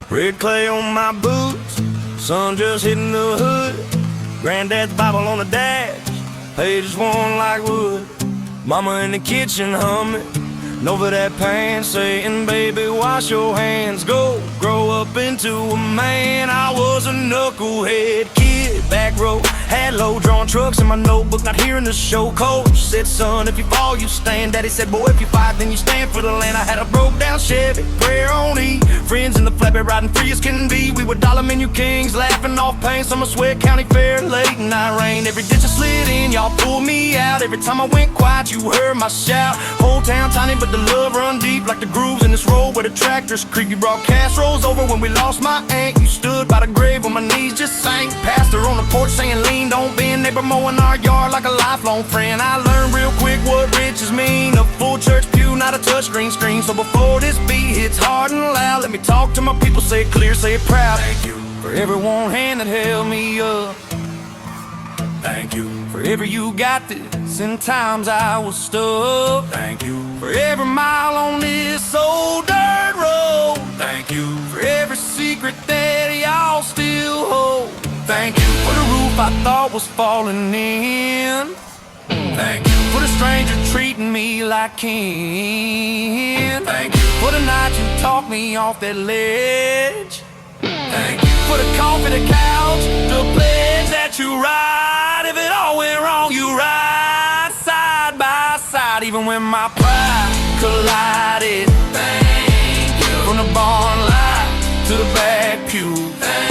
Red clay on my boots, sun just hitting the hood. Granddad's Bible on the dash, pages worn like wood. Mama in the kitchen humming over that pan, saying, baby, wash your hands, go grow up into a man. I was a knucklehead kid, back row, had low drawn trucks in my notebook, not hearing the show. Coach said, son, if you fall, you stand. Daddy said, boy, if you fight, then you stand for the land. I had a broke down Chevy, prayer on E, friends in the flatbed riding free as can be. We were dollar menu kings, laughing off pain. Summer sweat, county fair, late night rain. Every ditch I slid in, y'all pulled me out. Every time I went quiet, you heard my shout. Whole town tiny, but the love run deep like the grooves in this road where the tractors creak. You brought casseroles over when we lost my aunt. You stood by the grave when my knees just sank. Pastor on the porch saying, lean, don't bend. Neighbor mowing our yard like a lifelong friend. I learned real quick what riches mean. A full church pew, not a touchscreen screen. So before this beat hits hard and loud, let me talk to my people, say it clear, say it proud. Thank you for every one hand that held me up. Thank you for every you got this in times I was stuck. Thank you for every mile on this old dirt road. Thank you for every secret that y'all still hold. Thank you for the roof I thought was falling in. Thank you for the stranger treating me like kin. Thank you for the night you talked me off that ledge. Thank you for the coffee, the couch, the pledge that you ride. If it all went wrong, you ride side by side, even when my pride collided. Thank you. From the barn light to the back pew. Thank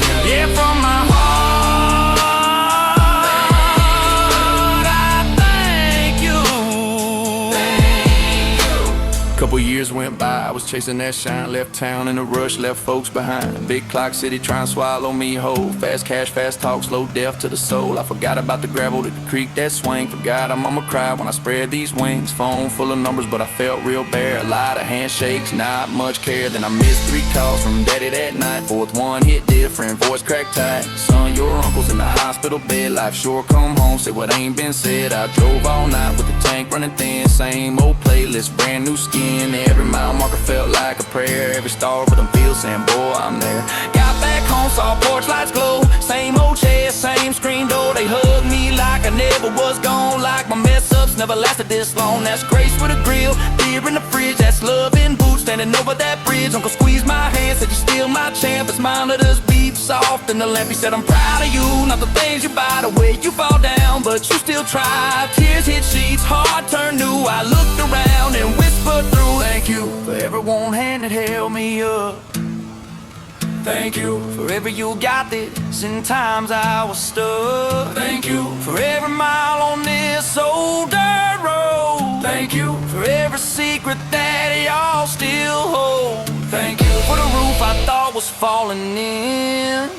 you. Yeah, from my heart, I thank you. Thank you. Couple years went by, I was chasing that shine. Left town in a rush, left folks behind. Big clock city trying to swallow me whole. Fast cash, fast talk, slow death to the soul. I forgot about the gravel, the creek, that swing. Forgot I'm I'ma cry when I spread these wings. Phone full of numbers, but I felt real bare. A lot of handshakes, not much care. Then I missed 3 calls from daddy that night. Fourth one hit different, voice cracked tight. Son, your uncle's in the hospital bed. Life sure come home, say what ain't been said. I drove all night with the tank running thin. Same old playlist, brand new skin. Every mile marker felt like a prayer. Every star with them fields saying, boy, I'm there. Got back home, saw porch lights glow. Same old chair, same screen door. They hugged me like I never was gone. Like my mess ups never lasted this long. That's grace with a grill, beer in the fridge. That's love in boots, standing over that bridge. Uncle squeezed my hand, said you're still my champ. His mind let us beat soft in the lamp. He said, I'm proud of you, not the things you buy, the way you fall down, but you still try. Tears hit sheets, heart turned new. I looked around and whispered through. Thank you for every one hand that held me up. Thank you for every you got this in times I was stuck. Thank you for every mile on this old dirt road. Thank you for every secret that y'all still hold. Thank you for the roof I thought was falling in.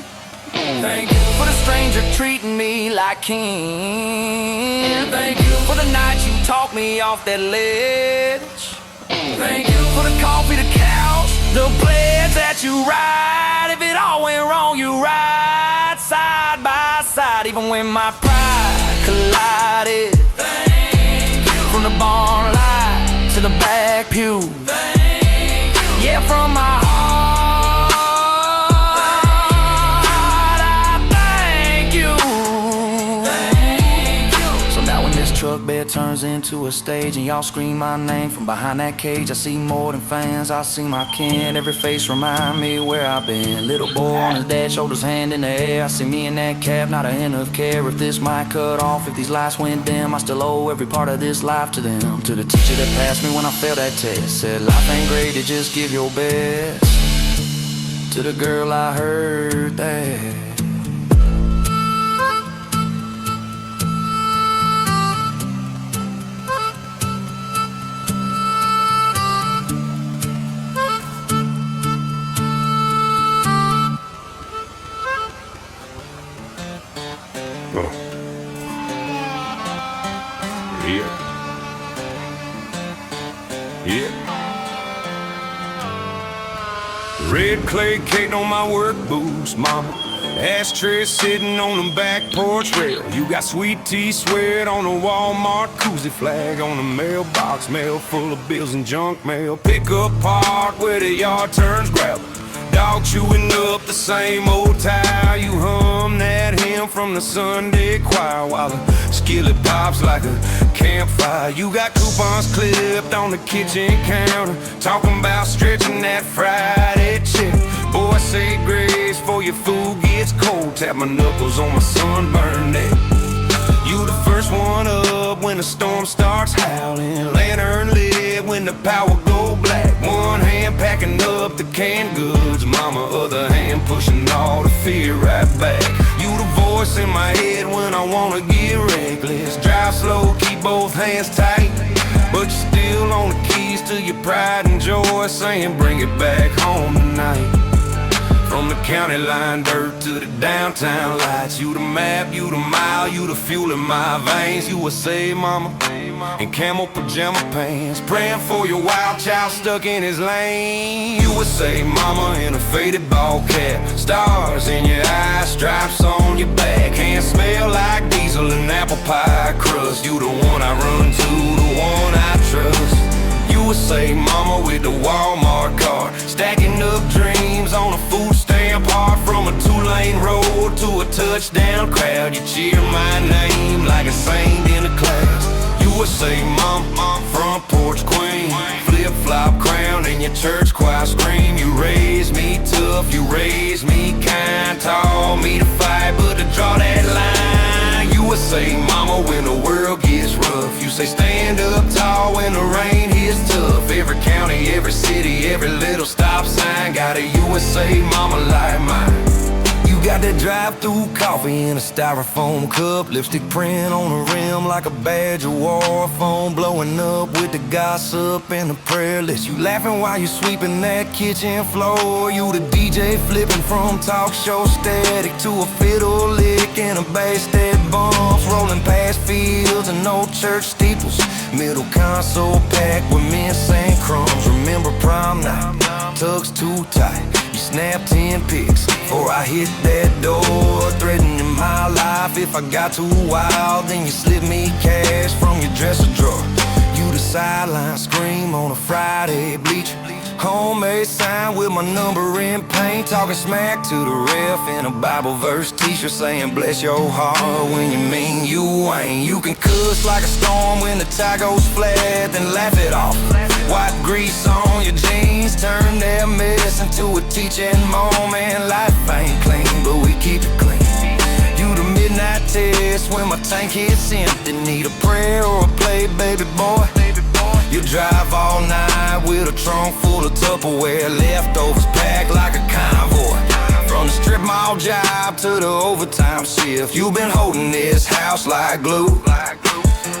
Thank you for the stranger treating me like kin. Thank you for the night you talked me off that ledge. Thank you for the coffee, the couch, the pledge that you ride. If it all went wrong, you ride side by side, even when my pride collided. Thank you. From the barn light to the back pew. Thank you. Yeah, from my heart, I thank you. Thank you. So now when this truck bed turns into a stage and y'all scream my name from behind that cage, I see more than fans, I see my kin. Every face remind me where I've been. Little boy on his dad's shoulders, hand in the air. I see me in that cab, not a hint of care. If this might cut off, if these lights went dim, I still owe every part of this life to them. To the teacher that passed me when I failed that test, said life ain't great, you just give your best. To the girl I heard that. Yeah. Red clay cake on my work boots, mama. Ashtray sitting on the back porch rail. You got sweet tea sweat on a Walmart koozie flag. On a mailbox, mail full of bills and junk mail. Pickup park where the yard turns gravel. chewing up the same old tire. You hum that hymn from the Sunday choir while the skillet pops like a campfire. You got coupons clipped on the kitchen counter, talking about stretching that Friday check. Boy, say grace before your food gets cold. Tap my knuckles on my sunburned neck. You the first one up when the storm starts howling, lantern lit when the power go black. One hand packing up the canned goods, mama other hand pushing all the fear right back. You the voice in my head when I wanna get reckless. Drive slow, keep both hands tight, but you're still on the keys to your pride and joy, saying bring it back home tonight. From the county line dirt to the downtown lights, you the map, you the mile, you the fuel in my veins. You would say mama in camel pajama pants, praying for your wild child stuck in his lane. You would say mama in a faded ball cap, stars in your eyes, stripes on your back, hands smell like diesel and apple pie crust. You the one I run to, the one I trust. You would say mama with the Walmart card, stacking up dreams on a food stamp, hard from a two-lane road to a touchdown crowd. You cheer my name like a saint in a class. You would say mama, front porch queen, flip-flop crown in your church choir scream. You raised me tough, you raised me kind, taught me to fight but to draw that line. You would say mama when the world gets rough, you say stand up tall when the rain hits tough. Every county, every city, every little stop sign got a USA mama like mine. You got that drive-through coffee in a styrofoam cup, lipstick print on the rim like a badge of war, phone blowing up with the gossip and the prayer list. You laughing while you sweeping that kitchen floor. You the DJ flipping from talk show static to a fiddle lick and a bass that bumps, rolling past fields and old church steeples, middle console packed with mince and crumbs. Remember prom night, tugs too tight, you snap 10 pics before I hit that door, threatening my life if I got too wild. Then you slip me cash from your dresser drawer. You the sideline scream on a Friday bleacher, homemade sign with my number in paint, talking smack to the ref in a Bible verse t-shirt saying bless your heart when you mean you ain't. You can cuss like a storm when the tie goes flat, then laugh it off. White grease on your jeans, turn that mess into a teaching moment. Life ain't clean, but we keep it clean. You the midnight test when my tank hits empty, need a prayer or a play, baby boy. You drive all night with a trunk full of Tupperware, leftovers packed like a convoy. From the strip mall job to the overtime shift, you've been holding this house like glue.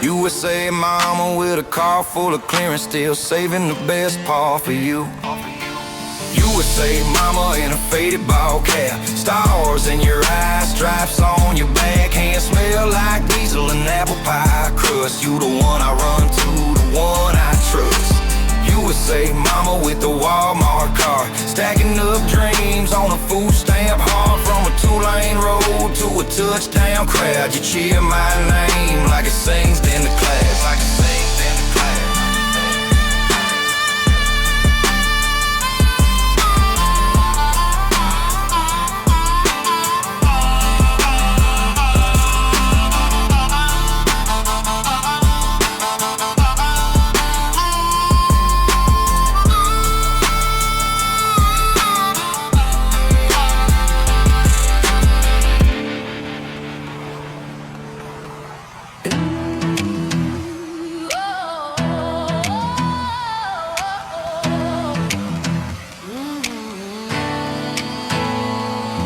You would say mama with a car full of clearance, still saving the best part for you. You would say mama in a faded ball cap, stars in your eyes, stripes on your back, hands smell like diesel and apple pie crust. You the one I run to, the one I trust. You would say mama with the Walmart car, stacking up dreams on a food stamp, hard from a two-lane road to a touchdown crowd. You cheer my name like it sings in the class, like it sings in the class.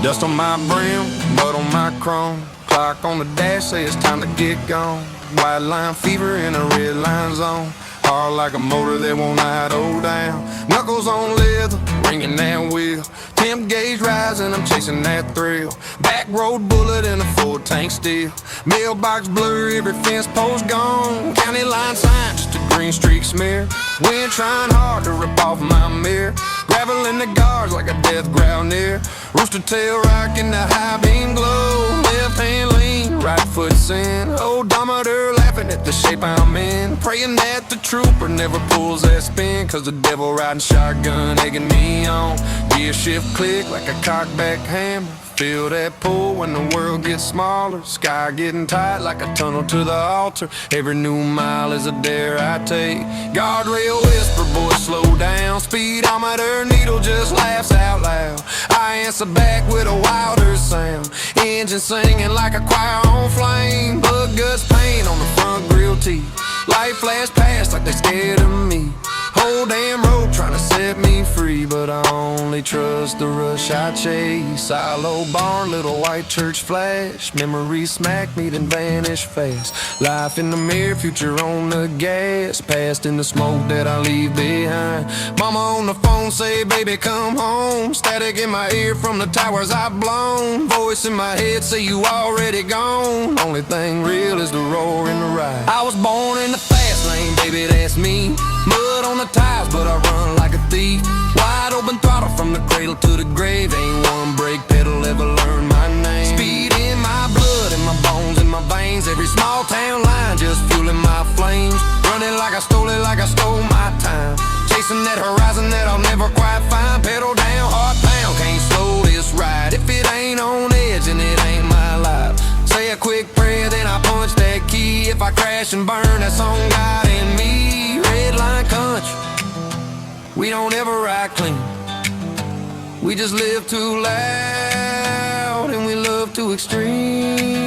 Dust on my brim, mud on my chrome, clock on the dash say it's time to get gone. White line fever in a red line zone, hard like a motor that won't idle down. Knuckles on leather, ringing that wheel, temp gauge rising, I'm chasing that thrill. Back road bullet in a full tank steel, mailbox blur, every fence post gone. County line sign, just a green streak smear. Wind trying hard to rip off my mirror, gravel in the guards like a death ground near. Rooster tail rock in the high beam glow, left hand lean, right foot sin. Odometer laughing staring at the shape I'm in, praying that the trooper never pulls that spin. Cause the devil riding shotgun, egging me on. Gear shift click like a cockback hammer. Feel that pull when the world gets smaller. Sky getting tight like a tunnel to the altar. Every new mile is a dare I take. Guardrail whisper, boy, slow down. Speedometer needle just laughs out loud. I answer back with a wilder sound. Engine singing like a choir on flame. Bug guts paint on the front grill teeth. Light flash past like they scared of me. Whole damn road trying to set me free, but I only trust the rush I chase. Silo barn, little white church flash. Memories smack me then vanish fast. Life in the mirror, future on the gas. Past in the smoke that I leave behind. Mama on the phone say, baby come home. Static in my ear from the towers I've blown. Voice in my head say you already gone. Only thing real is the roar in the ride. I was born in the fast lane, baby, that's me. Mud on the tires, but I run like a thief. Wide open throttle from the cradle to the grave. Ain't one brake pedal ever learned my name. Speed in my blood, in my bones, in my veins. Every small town line just fueling my flames. Running like I stole it, like I stole my time. Chasing that horizon that I'll never quite find. Pedal down, heart pound, can't slow this ride. If it ain't on edge, then it ain't my life. Say a quick prayer, then I punch that key. If I crash and burn, that's on God and me. Red line country, we don't ever ride clean. We just live too loud and we love too extreme.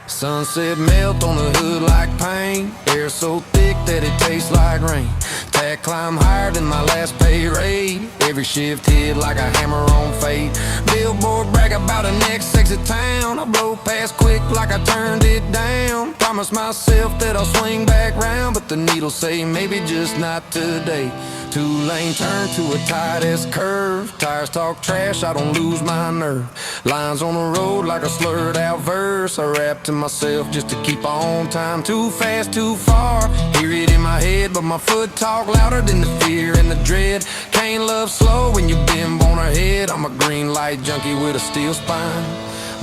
Sunset melt on the hood like paint. Air so thick that it tastes like rain. Tack climb higher than my last pay rate. Every shift hit like a hammer on fate. Billboard brag about the next exit town. I blow past quick like I turned it down. Promise myself that I'll swing back round, but the needles say maybe just not today. Two-lane turn to a tight S curve. Tires talk trash, I don't lose my nerve. Lines on the road like a slurred out verse. I rap to myself just to keep on time. Too fast, too far, hear it in my head, but my foot talk louder than the fear and the dread. Can't love slow when you bend on her head. I'm a green light junkie with a steel spine.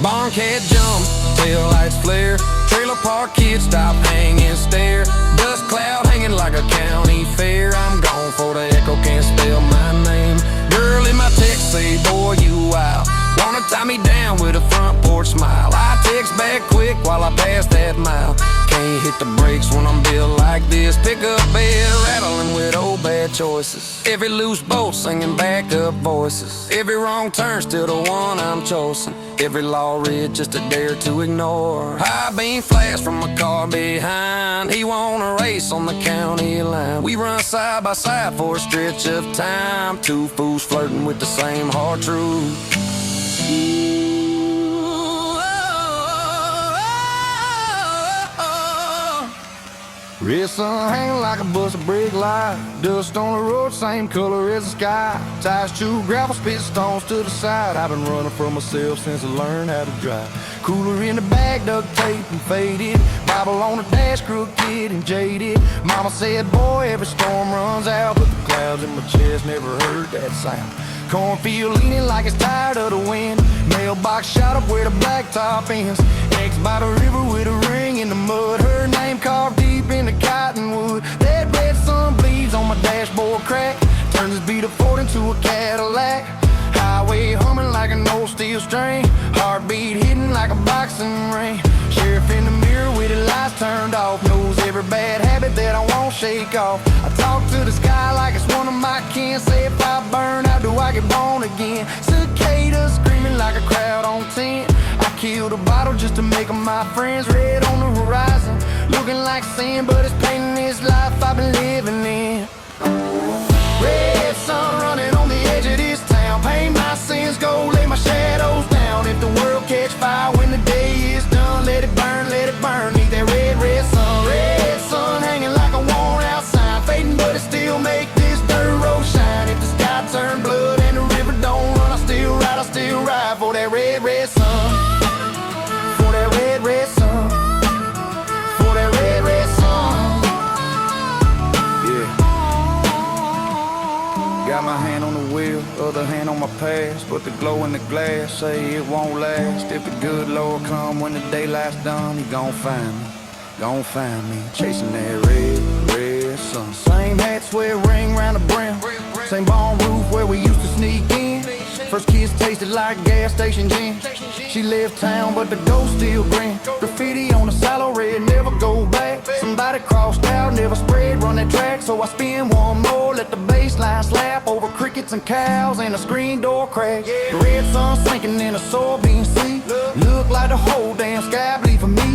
Barn cat jump, tail lights flare. Trailer park kids stop, hang and stare. Dust cloud hanging like a county fair. I'm gone for the echo, can't spell my name. Girl in my text say, boy you wild. Wanna tie me down with a front porch smile. I text back quick while I pass that mile. Can't hit the brakes when I'm built like this. Pick up bed, rattling with old bad choices. Every loose bolt singing backup voices. Every wrong turn still the one I'm chosen. Every law read just a dare to ignore. High beam flash from a car behind. He wanna race on the county line. We run side by side for a stretch of time. Two fools flirting with the same hard truth. Red sun hanging like a bus of brick light. Dust on the road, same color as the sky. Tires chew gravel, spit stones to the side. I've been running for myself since I learned how to drive. Cooler in the bag, duct tape and faded. Bible on the dash, crooked and jaded. Mama said, boy, every storm runs out, but the clouds in my chest never heard that sound. Cornfield leaning like it's tired of the wind. Mailbox shot up where the blacktop ends. Ex by the river with a ring in the mud. Her name carved deep in the cottonwood. That red sun bleeds on my dashboard crack. Turns this beat of Ford into a Cadillac. Highway humming like an old steel string. Heartbeat hitting like a boxing ring. Sheriff in the mirror with the lights turned off. Knows every bad habit that I won't shake off. I talk to the sky like it's one of my kin. Say if I burn out, do I get born again? Cicadas screaming like a crowd on 10. I killed a bottle just to make them my friends. Red on the horizon, looking like sin, but it's painting this life I've been living in. Red sun running on the edge of this town. Paint my sins gold, lay my shadows down. If the world catch fire when the day is done, let it burn, need that red, red sun. Red sun hanging like a worn out sign. Fading but it still make this dirt road shine. If the sky turn blood and the river don't run, I still ride for that red, red sun. For that red, red sun. For that red, red sun. Got my hand on the wheel, other hand on my past, but the glow in the glass say it won't last. If the good Lord come when the daylight's done, He gon' find me, gon' find me chasing that red sun. Same hats where it ring round the brim, same barn roof where we used to sneak in. First kiss tasted like gas station gin. She left town but the ghost still grin. Graffiti on the silo red, never go back. Somebody crossed out, never spread, run that track. So I spin one more, let the bass line slap over crickets and cows and a screen door crack. The red sun sinking in a soybean sea. Look like the whole damn sky bleed for me.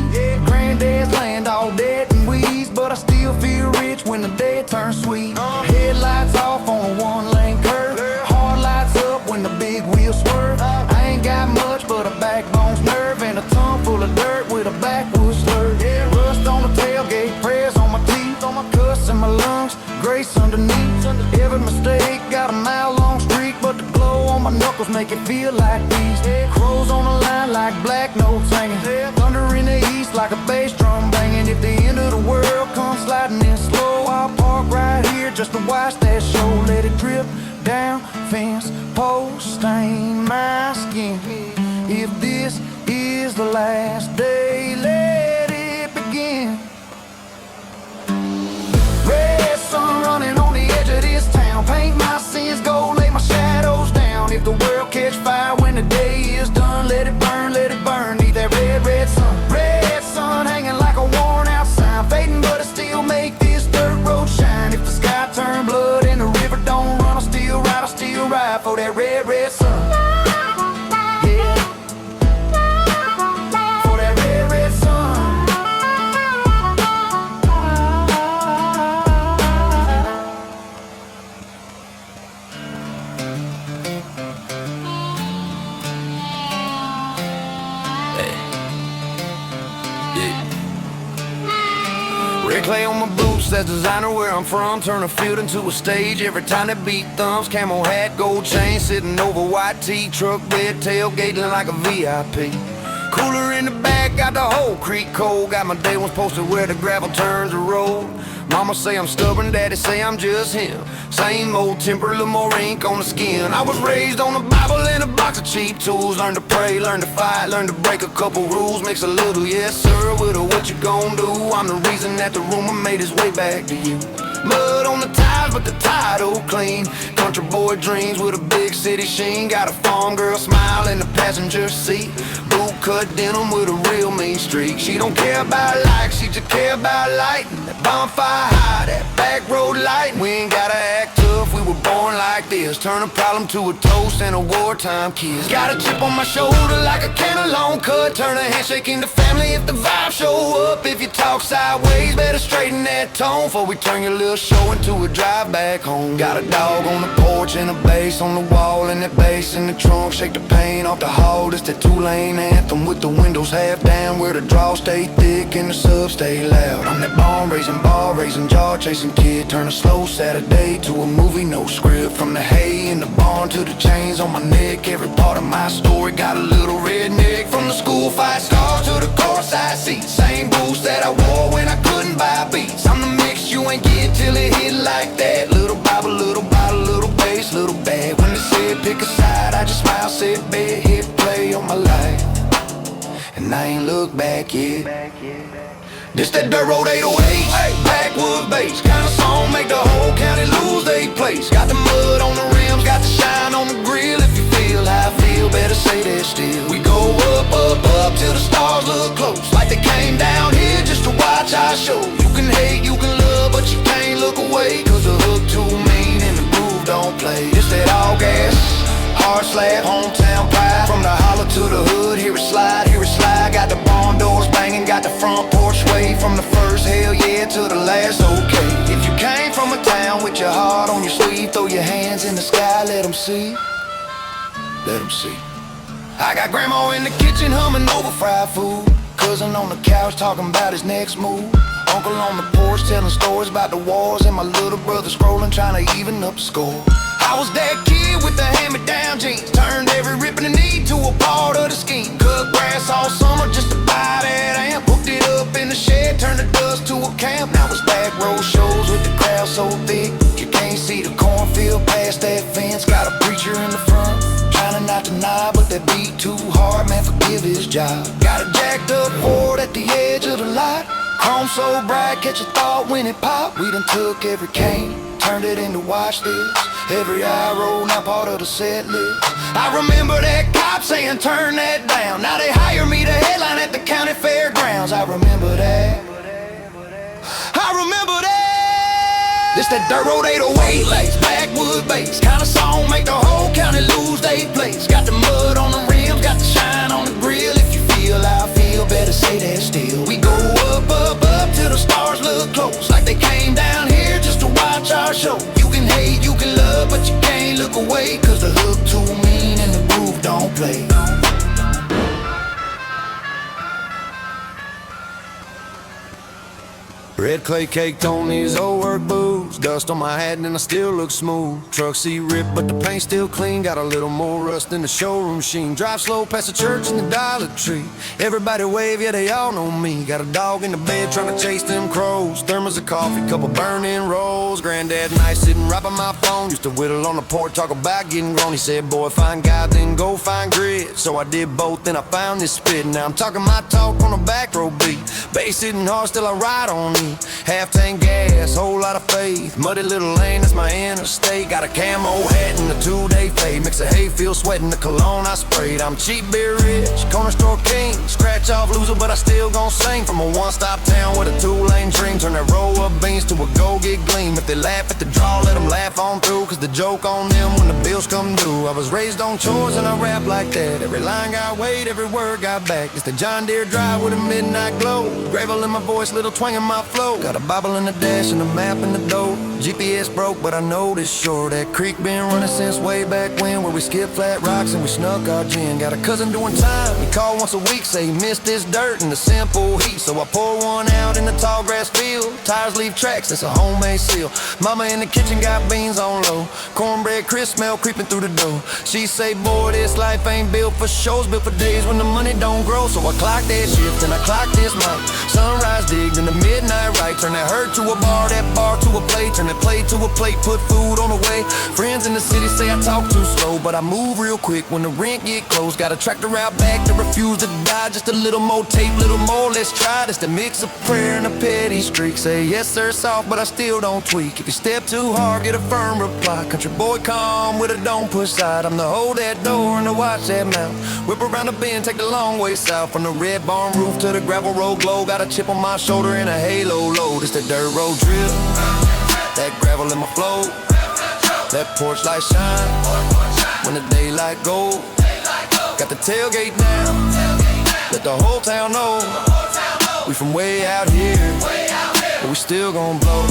Granddad's land all dead and weeds, but I still feel rich when the day turns sweet. Headlights off on a one-lane curve, hard lights up when the big wheels swerve. I ain't got much but a backbone's nerve and a tongue full of dirt with a backwoods slur. Rust on the tailgate, prayers on my teeth, on my cuss in my lungs, grace underneath. Every mistake got a mile-long streak, but the glow on my knuckles make it feel like these. Crows on the line like black notes hanging, thunder in the east like a bass drum banging. If the end of the world comes sliding in slow, I'll park right here just to watch that show. Let it drip down, fence post, stain my skin. If this is the last day, let it begin. Red sun running on the edge of this town, paint my sins gold, lay my shadows down. If the world catch fire when the day is done, let it burn, need that red sun. Red sun hanging like a worn out sign, fading but it still make this dirt road shine. If the sky turn blood and the river don't run, I'll still ride for that red sun. Yeah, for that red sun. Red clay on my boots, that's designer where I'm from. Turn a field into a stage every time they beat thumbs. Camo hat, gold chain, sitting over white tee. Truck bed, tailgating like a VIP. Cooler in the back, got the whole creek cold. Got my day ones posted where the gravel turns the road. Mama say I'm stubborn, daddy say I'm just him. Same old temper, little more ink on the skin. I was raised on the Bible and a box of cheap tools. Learn to pray, learn to fight, learn to break a couple rules. Mix a little yes sir with a what you gon' do. I'm the reason that the rumor made its way back to you. Mud on the tires but the title clean. Country boy dreams with a big city sheen. Got a farm girl smile in the passenger seat. Boot cut denim with a real mean streak. She don't care about likes, she just care about lighting. That bonfire high, that back road light. We ain't gotta act tough, we were born like this. Turn a problem to a toast and a wartime kiss. Got a chip on my shoulder like a cantaloupe cut. Turn a handshake into family if the vibe show up. If you talk sideways, better straighten that tone before we turn your little show into a drive back home. Got a dog on the porch and a bass on the wall, and that bass in the trunk shake the paint off the hall. It's that two-lane anthem with the windows half down, where the draw stay thick and the sub stay loud. I'm that barn raising, ball raising, jaw chasing kid. Turn a slow Saturday to a movie, no script. From the hay in the barn to the chains on my neck, every part of my story got a little redneck. From the school fight scars to the car side seat, same boots that I wore when I couldn't buy beats. I'm the mix you ain't get till it hit like that. Little Bible, little bottle, little bass, little bag. When they said pick a side, I just smile, said bed, hit play on my life, and I ain't looked back yet. This that dirt road 808, backwood bass kind of song, make the whole county lose they place. Got the mud on the rims, got the shine on the grill. If you feel how I feel, better say that still. We go up, up, up till the stars look close, like they came down here just to watch our show. You can hate, you can love, but you can't look away, cause the hook too mean and the groove don't play. This that all gas, hard slab, hometown pride. From the holler to the hood, hear it slide, hear it slide. Got the barn doors banging, got the front porch sway. From the first hell yeah to the last okay. If you came from a town with your heart on your sleeve, throw your hands in the sky, let them see, let them see. I got grandma in the kitchen humming over fried food, cousin on the couch talking about his next move, uncle on the porch telling stories about the wars, and my little brother scrolling trying to even up the score. I was that kid with the hand-me-down jeans, turned every rip in the knee to a part of the scheme. Cut grass all summer just to buy that amp, hooked it up in the shed, turned the dust to a camp. Now it's back road shows with the crowd so thick you can't see the cornfield path. past that fence, got a preacher in the front, trying to not deny, but that beat too hard, man, forgive his job. Got a jacked up Ford at the edge of the lot, chrome so bright, catch a thought when it popped. We done took every cane, turned it into watch this. Every eye roll, now part of the set list. I remember that cop saying turn that down. Now they hire me to headline at the county fairgrounds. I remember that. I remember that. This that dirt road 808 lace, backwood bass kind of song, make the whole county lose they place. Got the mud on the rims, got the shine on the grill. If you feel how I feel, better say that still. We go up, up, up till the stars look close, like they came down here just to watch our show. You can hate, you can love, but you can't look away, cause the hook too mean and the groove don't play. Red clay caked on these old work boots, dust on my hat and I still look smooth. Truck seat ripped but the paint still clean, got a little more rust in the showroom sheen. Drive slow past the church and the Dollar Tree, everybody wave, yeah they all know me. Got a dog in the bed trying to chase them crows, thermos of coffee, couple burning rolls. Granddad nice sitting right by my phone, used to whittle on the porch, talk about getting grown. He said, boy, find God then go find grit. So I did both, then I found this spit. Now I'm talking my talk on a back row beat, bass hitting hard, still I ride on me. Half tank gas, whole lot of faith, muddy little lane, that's my interstate. Got a camo hat and a 2-day fade, mix of hay, feel sweating the cologne I sprayed. I'm cheap, beer rich, corner store king, scratch off loser, but I still gon' sing. From a one-stop town with a 2-lane dream, turn that roll up beans to a go-get gleam. If they laugh at the draw, let them laugh on through, cause the joke on them when the bills come due. I was raised on chores and I rap like that, every line got weight, every word got back. It's the John Deere drive with a midnight glow, gravel in my voice, little twang in my flow. Got a Bible in the dash and a map in the door. GPS broke, but I know this sure. That creek been running since way back when, where we skipped flat rocks and we snuck our gin. Got a cousin doing time, he called once a week, say he missed this dirt and the simple heat. So I pour one out in the tall grass field, tires leave tracks, it's a homemade seal. Mama in the kitchen got beans on low, cornbread crisp smell creeping through the door. She say, boy, this life ain't built for shows, built for days when the money don't grow. So I clock that shift and I clock this mic, sunrise digged in the midnight right. Turn that hurt to a bar, that bar to a plate, turn that plate to a plate, put food on the way. Friends in the city say I talk too slow, but I move real quick when the rent get close. Got a tractor out back to refuse to die, just a little more tape, little more, let's try this. The mix of prayer and a petty streak, say yes sir soft, but I still don't tweak. If you step too hard, get a firm reply. Country boy calm with a don't push side, I'm the hold that door and the watch that mouth. Whip around the bend, take the long way south, from the red barn roof to the gravel road glow. Got a chip on my shoulder and a halo low. It's the dirt road drip, that gravel in my flow, that porch light shine when the daylight go. Got the tailgate down, let the whole town know we from way out here, but we still gon' blow.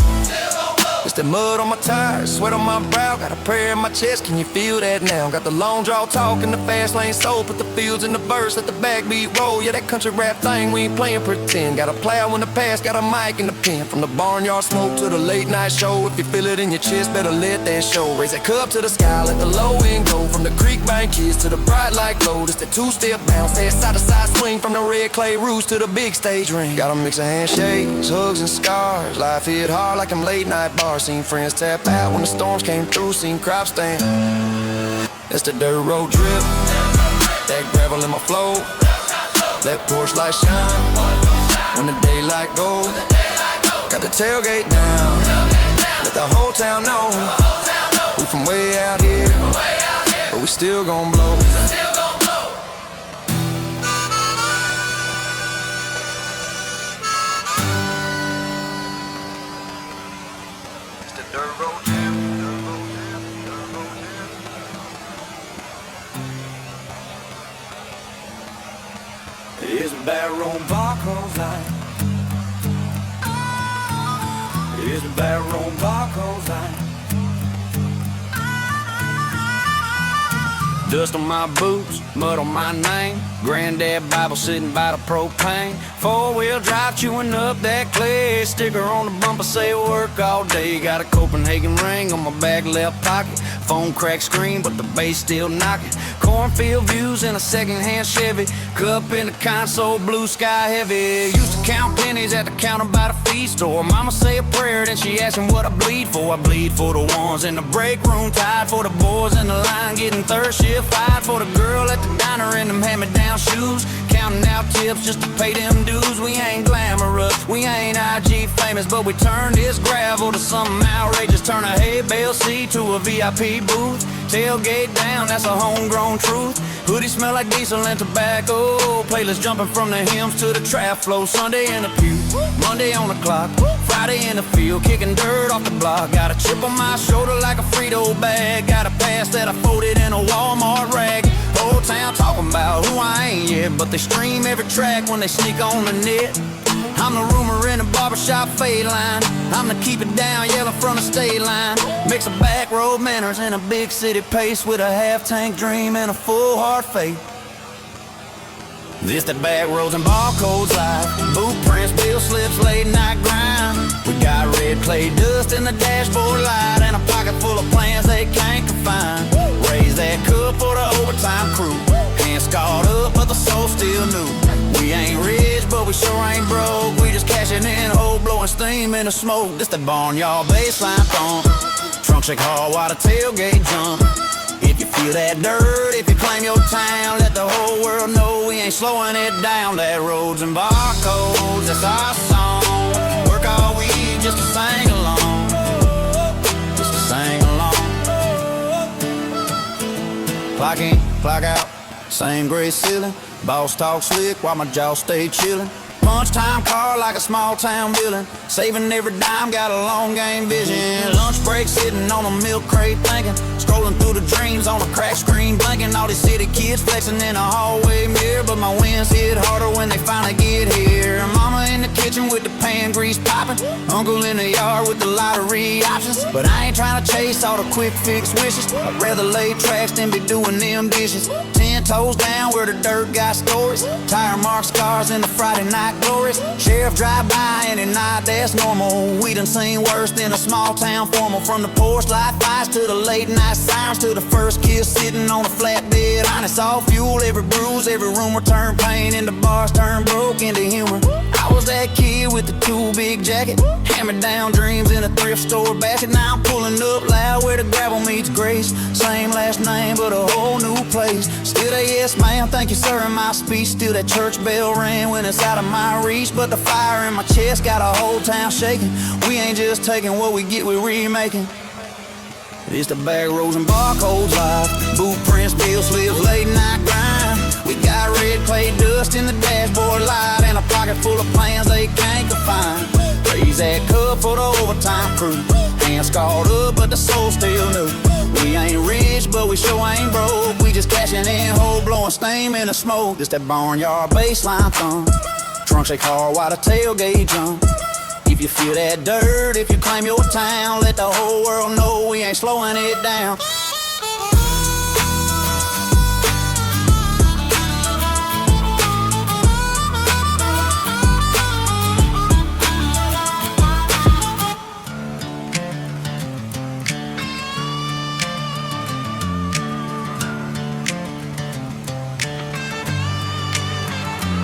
It's that mud on my tires, sweat on my brow, got a prayer in my chest, can you feel that now? Got the long draw talk in the fast lane soul, put the fields in the verse, let the backbeat roll. Yeah, that country rap thing, we ain't playing pretend. Got a plow in the past, got a mic in the pen. From the barnyard smoke to the late night show, if you feel it in your chest, better let that show. Raise that cup to the sky, let the low end go. From the creek bank kids to the bright light glow. It's the two-step bounce, that side-to-side swing. From the red clay roots to the big stage ring. Got a mix of handshakes, hugs and scars. Life hit hard like them late night bars. Seen friends tap out when the storms came through, seen crops stand. That's the dirt road drip, that gravel in my flow, that porch light shine when the daylight go. Got the tailgate down, let the whole town know we from way out here, but we still gon' blow. It's a barrel barcodes line. It's a barrel barcodes line. Dust on my boots, mud on my name. Granddad Bible sitting by the propane. Four-wheel drive chewing up that clay. Sticker on the bumper say work all day. Got a Copenhagen ring on my back left pocket. Phone crack screen, but the bass still knocking. Cornfield views in a second-hand Chevy. Cup in the console, blue sky heavy. Used to count pennies at the counter by the feed store. Mama say a prayer, then she asking what I bleed for. I bleed for the ones in the break room, tied for the boys in the line, getting third shift, fired for the girl at the diner in them hand-me-down shoes. Counting out tips just to pay them dues. We ain't glamorous, we ain't IG famous, but we turned this gravel to something outrageous. Turn a hay bale seat to a VIP booth. Tailgate down, that's a homegrown truth. Hoodie smell like diesel and tobacco. Playlist jumping from the hymns to the trap flow. Sunday in the pew, Monday on the clock, Friday in the field, kicking dirt off the block. Got a chip on my shoulder like a Frito bag. Got a past that I folded in a Walmart rag. Whole town talking about who I ain't yet, but they stream every track when they sneak on the net. I'm the rumor in the barbershop fade line. I'm the keep it down, yelling from the state line. Mix of back road manners and a big city pace, with a half-tank dream and a full heart faith. This that back roads and barcodes life. Boot prints, bill slips, late night grind. We got red clay dust in the dashboard light, and a pocket full of plans they can't confine. Raise that cup for the overtime crew. Hands scarred up, but the soul still new. We ain't rich, but we sure ain't broke. We just cashing in, hole blowing steam in the smoke. This that barnyard baseline thump. Trunk shake hard while the tailgate jump. If you feel that dirt, if you claim your town, let the whole world know we ain't slowing it down. That roads and barcodes, that's our song. Work all week just to sing along. Just to sing along. Clock in, clock out, same gray ceiling. Boss talk slick while my jaw stay chillin'. Punch time car like a small town villain. Saving every dime, got a long game vision. Lunch break sitting on a milk crate thinking. Scrolling through the dreams on a crack screen blinking. All these city kids flexing in a hallway mirror, but my wins hit harder when they finally get here. Mama in the kitchen with the pan grease popping. Uncle in the yard with the lottery options. But I ain't trying to chase all the quick fix wishes. I'd rather lay tracks than be doing them dishes. 10 toes down where the dirt got stories. Tire mark scars in the Friday night glories. Sheriff drive by any night, that's normal. We done seen worse than a small town formal. From the porch light fights to the late night sirens, to the first kiss sitting on a flatbed. Honest, all fuel, every bruise, every rumor turned pain into bars, turned broke into humor. I was that kid with the too big jacket, hammered down dreams in a thrift store basket. Now I'm pulling up loud where the gravel meets grace. Same last name but a whole new place. Still a yes ma'am, thank you sir in my speech. Still that church bell ring when it's out of my reach. But the fire in my chest got a whole town shaking. We ain't just taking what we get, we remaking. It's the back roads and barcodes life. Boot prints, bill slips, late night grind. We got red clay dust in the dashboard light, and a pocket full of plans they can't confine. Raise that cup for the overtime crew. Hands scarred up, but the soul still new. We ain't rich, but we sure ain't broke. We just cashing in, hole blowing steam in the smoke. This that barnyard baseline thump. Trunk shake hard while the tailgate jump. If you feel that dirt, if you claim your town, let the whole world know we ain't slowing it down.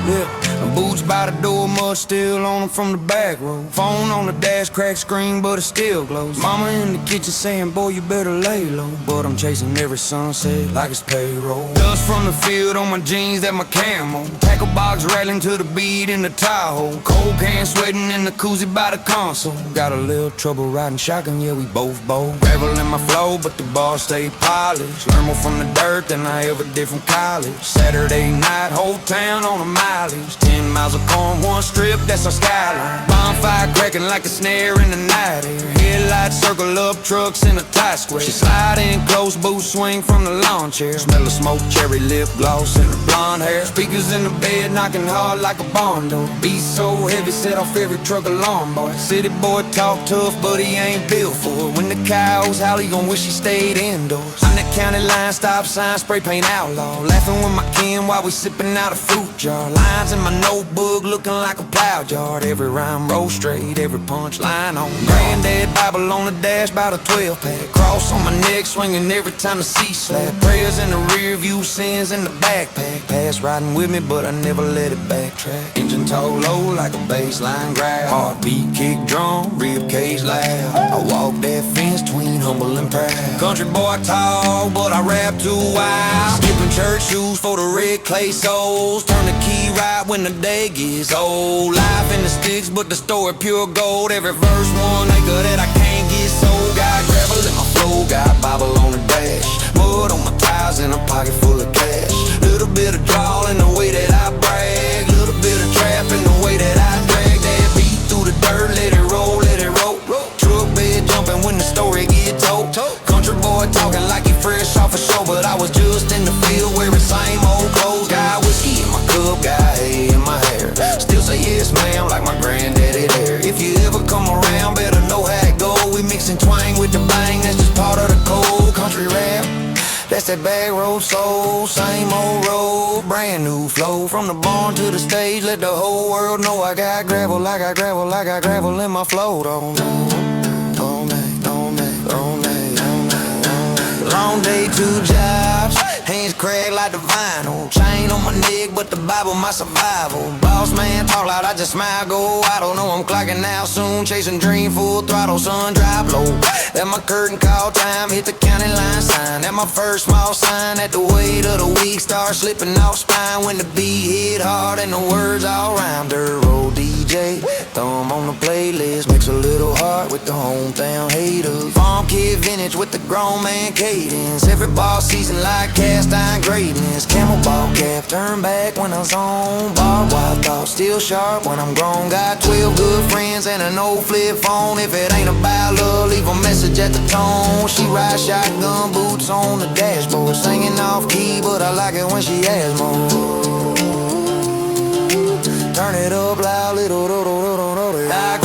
Yeah, boots by the door, mud still on them from the back row. Phone on the dash, cracked screen, but it still glows. Mama in the kitchen saying, boy, you better lay low. But I'm chasing every sunset like it's payroll. Dust from the field on my jeans, that my camo. Tackle box rattling to the beat in the Tahoe. Cold can sweating in the koozie by the console. Got a little trouble riding shotgun, yeah, we both bold. Gravel in my flow, but the bars stay polished. Learn more from the dirt than I ever did from college. Saturday night, whole town on a mileage. 10 miles of corn, one strip, that's our skyline. Bonfire cracking like a snare in the night air. Headlights circle up, trucks in a tight square. She slide in close, boots swing from the lawn chair. Smell of smoke, cherry lip gloss, and her blonde hair. Speakers in the bed, knocking hard like a barn door. Beat so heavy, set off every truck alarm, boy. City boy talk tough, but he ain't built for it. When the cows howl, he gon' wish he stayed indoors. On that county line, stop sign, spray paint outlaw. Laughing with my kin while we sipping out a fruit jar. Lines in my notebook, book looking like a plow yard. Every rhyme roll straight, every punchline on. Granddad Bible on the dash, about a 12-pack. Cross on my neck, swinging every time the sea slap. Prayers in the rear view, sins in the backpack. Past riding with me, but I never let it backtrack. Engine toe low like a baseline grab. Heartbeat, kick drum, rib cage loud. I walk that fence between humble and proud. Country boy talk, but I rap too wild. Skipping church shoes for the red clay soles. Turn the key right when the day gets old. Life in the sticks, but the story pure gold. Every verse 1 acre that I can't get sold. Got gravel in my flow, got Bible on the dash. Mud on my tires and a pocket full of cash. Little bit of drawl in the way that I brag. Little bit of trap in the way that I drag. That beat through the dirt, let it roll, let it roll. Truck bed jumping when the story get told. Country boy talking like he fresh off a show, but I was just in the field wearing same old clothes. Got whiskey in my cup, got hay in my hair. Still say yes ma'am like my granddaddy there. If you ever come around, better know how it go. We mixing twang with the bang, that's just part of the code. Country rap, that's that back road soul. Same old road, brand new flow. From the barn to the stage, let the whole world know I got gravel, I got gravel, I got gravel in my flow. Long day, 2 jobs, hands cracked like the vinyl. Chain on my neck, but the Bible my survival. Boss man talk loud, I just smile, go. I don't know, I'm clocking out soon. Chasing dream, full throttle, sun drive low. That my curtain call time, hit the county line sign. That my first small sign, that the weight of the week start slipping off spine. When the beat hit hard and the words all rhyme. Dirt road DJ, throw 'em on the playlist. Mix a little heart with the hometown haters. Farm kid vintage with the grown man cadence. Every ball season like cast iron greatness. Camel ball cap, turn back when I was on. Barbed wire thoughts, still sharp when I'm grown. Got 12 good friends and an old flip phone. If it ain't about love, leave a message at the tone. She ride shotgun, boots on the dashboard. Singing off key, but I like it when she has more. Turn it up loud, little do do do do do. I